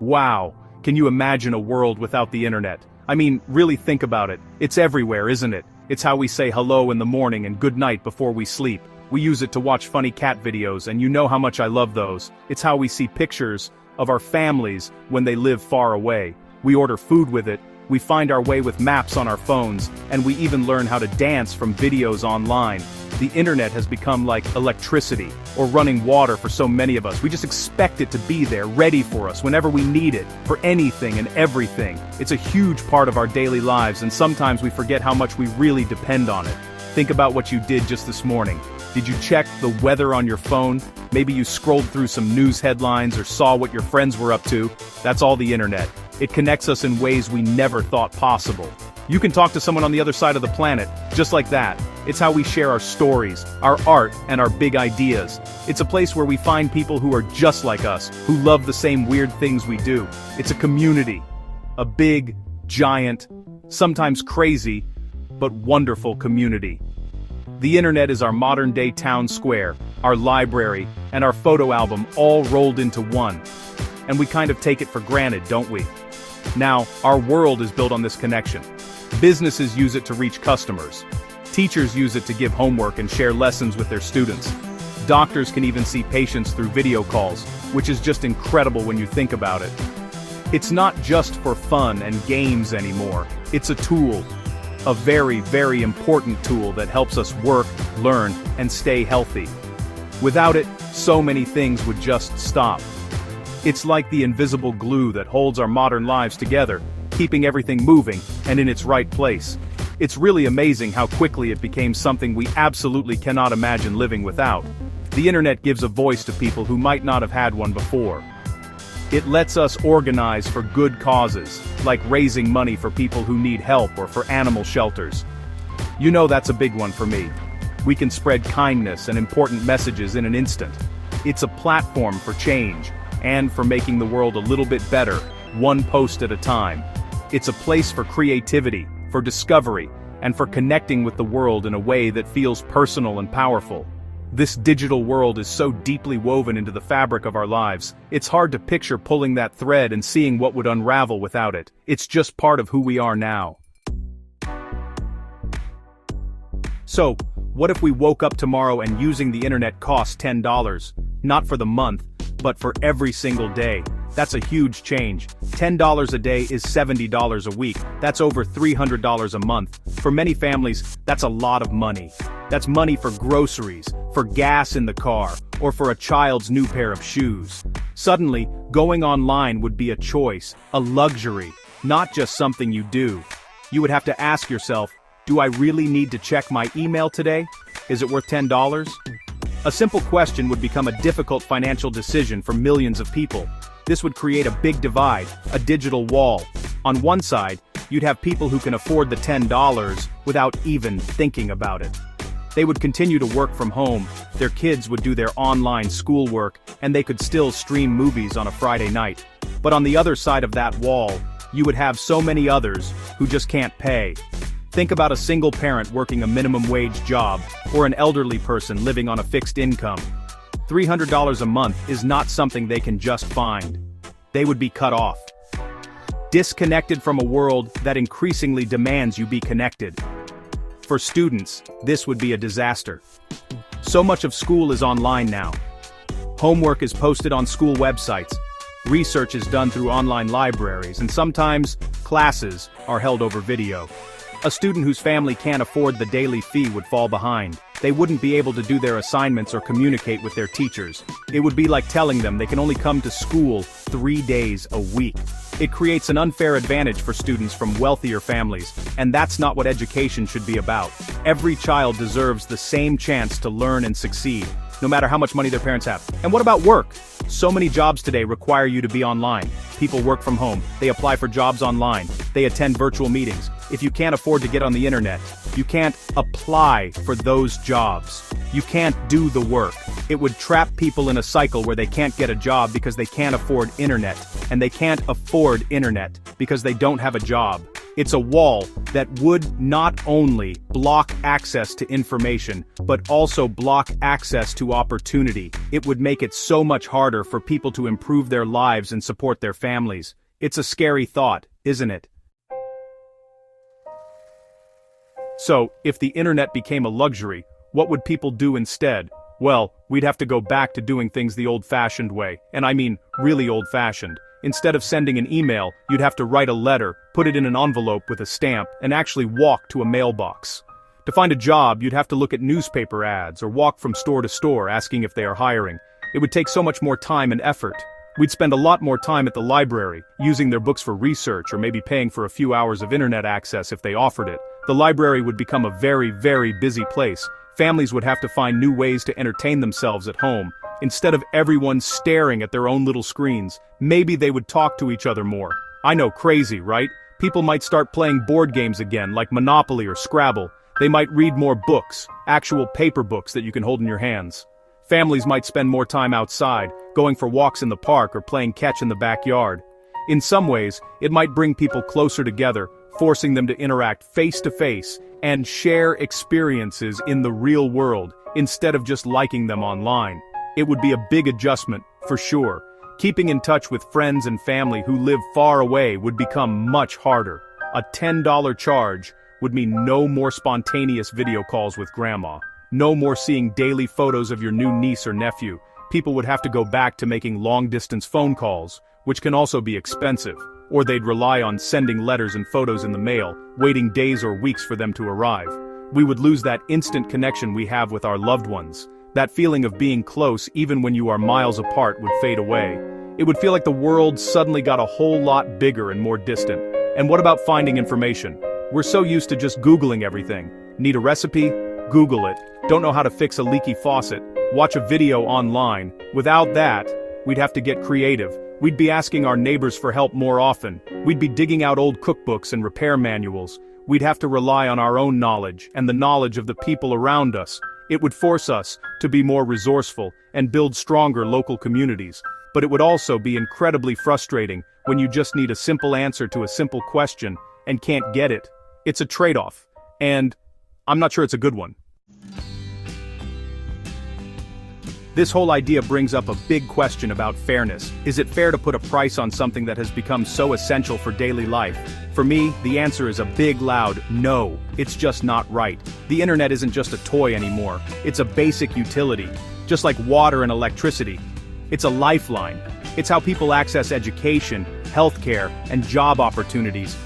Wow, can you imagine a world without the internet? I mean, really think about it. It's everywhere, isn't it? It's how we say hello in the morning and good night before we sleep. We use it to watch funny cat videos, and you know how much I love those. It's how we see pictures of our families when they live far away. We order food with it, we find our way with maps on our phones, and we even learn how to dance from videos online. The internet has become like electricity, or running water for so many of us. We just expect it to be there, ready for us, whenever we need it, for anything and everything. It's a huge part of our daily lives, and sometimes we forget how much we really depend on it. Think about what you did just this morning. Did you check the weather on your phone? Maybe you scrolled through some news headlines or saw what your friends were up to. That's all the internet. It connects us in ways we never thought possible. You can talk to someone on the other side of the planet, just like that. It's how we share our stories, our art, and our big ideas. It's a place where we find people who are just like us, who love the same weird things we do. It's a community. A big, giant, sometimes crazy, but wonderful community. The internet is our modern-day town square, our library, and our photo album all rolled into one. And we kind of take it for granted, don't we? Now, our world is built on this connection. Businesses use it to reach customers. Teachers use it to give homework and share lessons with their students. Doctors can even see patients through video calls, which is just incredible when you think about it. It's not just for fun and games anymore. It's a tool. A very, very important tool that helps us work, learn, and stay healthy. Without it, so many things would just stop. It's like the invisible glue that holds our modern lives together, keeping everything moving and in its right place. It's really amazing how quickly it became something we absolutely cannot imagine living without. The internet gives a voice to people who might not have had one before. It lets us organize for good causes, like raising money for people who need help or for animal shelters. You know that's a big one for me. We can spread kindness and important messages in an instant. It's a platform for change, and for making the world a little bit better, one post at a time. It's a place for creativity, for discovery, and for connecting with the world in a way that feels personal and powerful. This digital world is so deeply woven into the fabric of our lives, it's hard to picture pulling that thread and seeing what would unravel without it. It's just part of who we are now. So, what if we woke up tomorrow and using the internet cost $10? Not for the month, but for every single day. That's a huge change. $10 a day is $70 a week. That's over $300 a month. For many families, that's a lot of money. That's money for groceries, for gas in the car, or for a child's new pair of shoes. Suddenly, going online would be a choice, a luxury, not just something you do. You would have to ask yourself, do I really need to check my email today? Is it worth $10? A simple question would become a difficult financial decision for millions of people. This would create a big divide, a digital wall. On one side, you'd have people who can afford the $10 without even thinking about it. They would continue to work from home, their kids would do their online schoolwork, and they could still stream movies on a Friday night. But on the other side of that wall, you would have so many others who just can't pay. Think about a single parent working a minimum wage job, or an elderly person living on a fixed income. $300 a month is not something they can just find. They would be cut off. Disconnected from a world that increasingly demands you be connected. For students, this would be a disaster. So much of school is online now. Homework is posted on school websites. Research is done through online libraries, and sometimes, classes are held over video. A student whose family can't afford the daily fee would fall behind. They wouldn't be able to do their assignments or communicate with their teachers. It would be like telling them they can only come to school 3 days a week. It creates an unfair advantage for students from wealthier families, and that's not what education should be about. Every child deserves the same chance to learn and succeed, no matter how much money their parents have. And what about work? So many jobs today require you to be online. People work from home, they apply for jobs online, they attend virtual meetings. If you can't afford to get on the internet, you can't apply for those jobs. You can't do the work. It would trap people in a cycle where they can't get a job because they can't afford internet, and they can't afford internet because they don't have a job. It's a wall that would not only block access to information, but also block access to opportunity. It would make it so much harder for people to improve their lives and support their families. It's a scary thought, isn't it? So, if the internet became a luxury, what would people do instead? Well, we'd have to go back to doing things the old-fashioned way, and I mean really old-fashioned. Instead of sending an email, you'd have to write a letter, put it in an envelope with a stamp, and actually walk to a mailbox. To find a job, you'd have to look at newspaper ads or walk from store to store asking if they are hiring. It would take so much more time and effort. We'd spend a lot more time at the library, using their books for research or maybe paying for a few hours of internet access if they offered it. The library would become a very, very busy place. Families would have to find new ways to entertain themselves at home. Instead of everyone staring at their own little screens, maybe they would talk to each other more. I know, crazy, right? People might start playing board games again, like Monopoly or Scrabble. They might read more books, actual paper books that you can hold in your hands. Families might spend more time outside, going for walks in the park or playing catch in the backyard. In some ways, it might bring people closer together, forcing them to interact face-to-face and share experiences in the real world, instead of just liking them online. It would be a big adjustment, for sure. Keeping in touch with friends and family who live far away would become much harder. A $10 charge would mean no more spontaneous video calls with grandma. No more seeing daily photos of your new niece or nephew. People would have to go back to making long-distance phone calls, which can also be expensive. Or they'd rely on sending letters and photos in the mail, waiting days or weeks for them to arrive. We would lose that instant connection we have with our loved ones. That feeling of being close even when you are miles apart would fade away. It would feel like the world suddenly got a whole lot bigger and more distant. And what about finding information? We're so used to just Googling everything. Need a recipe? Google it. Don't know how to fix a leaky faucet? Watch a video online. Without that, we'd have to get creative. We'd be asking our neighbors for help more often. We'd be digging out old cookbooks and repair manuals. We'd have to rely on our own knowledge and the knowledge of the people around us. It would force us to be more resourceful and build stronger local communities. But it would also be incredibly frustrating when you just need a simple answer to a simple question and can't get it. It's a trade-off. And I'm not sure it's a good one. This whole idea brings up a big question about fairness. Is it fair to put a price on something that has become so essential for daily life? For me, the answer is a big loud no. It's just not right. The internet isn't just a toy anymore. It's a basic utility. Just like water and electricity. It's a lifeline. It's how people access education, healthcare, and job opportunities.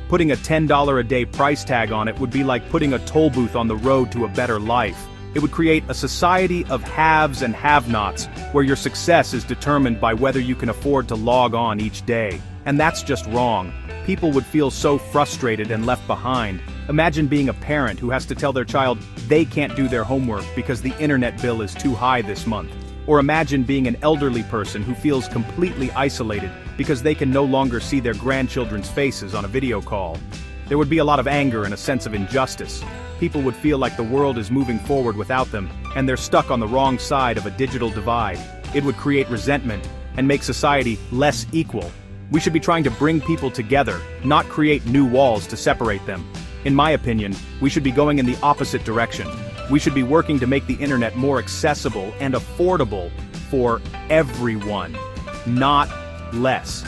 Putting a $10 a day price tag on it would be like putting a toll booth on the road to a better life. It would create a society of haves and have-nots, where your success is determined by whether you can afford to log on each day. And that's just wrong. People would feel so frustrated and left behind. Imagine being a parent who has to tell their child they can't do their homework because the internet bill is too high this month. Or imagine being an elderly person who feels completely isolated because they can no longer see their grandchildren's faces on a video call. There would be a lot of anger and a sense of injustice. People would feel like the world is moving forward without them, and they're stuck on the wrong side of a digital divide. It would create resentment and make society less equal. We should be trying to bring people together, not create new walls to separate them. In my opinion, we should be going in the opposite direction. We should be working to make the internet more accessible and affordable for everyone, not less.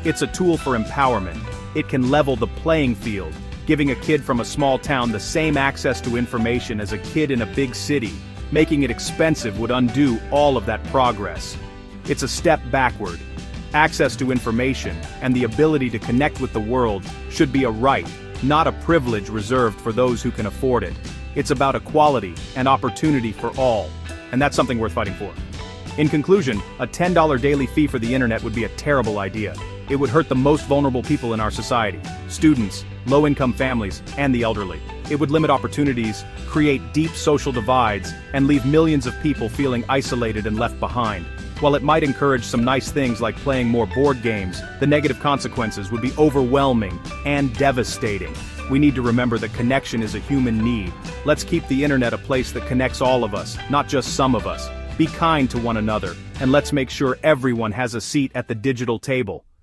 It's a tool for empowerment. It can level the playing field, giving a kid from a small town the same access to information as a kid in a big city. Making it expensive would undo all of that progress. It's a step backward. Access to information and the ability to connect with the world should be a right, not a privilege reserved for those who can afford it. It's about equality and opportunity for all, and that's something worth fighting for. In conclusion, a $10 daily fee for the internet would be a terrible idea. It would hurt the most vulnerable people in our society: students, low-income families, and the elderly. It would limit opportunities, create deep social divides, and leave millions of people feeling isolated and left behind. While it might encourage some nice things like playing more board games, the negative consequences would be overwhelming and devastating. We need to remember that connection is a human need. Let's keep the internet a place that connects all of us, not just some of us. Be kind to one another, and let's make sure everyone has a seat at the digital table.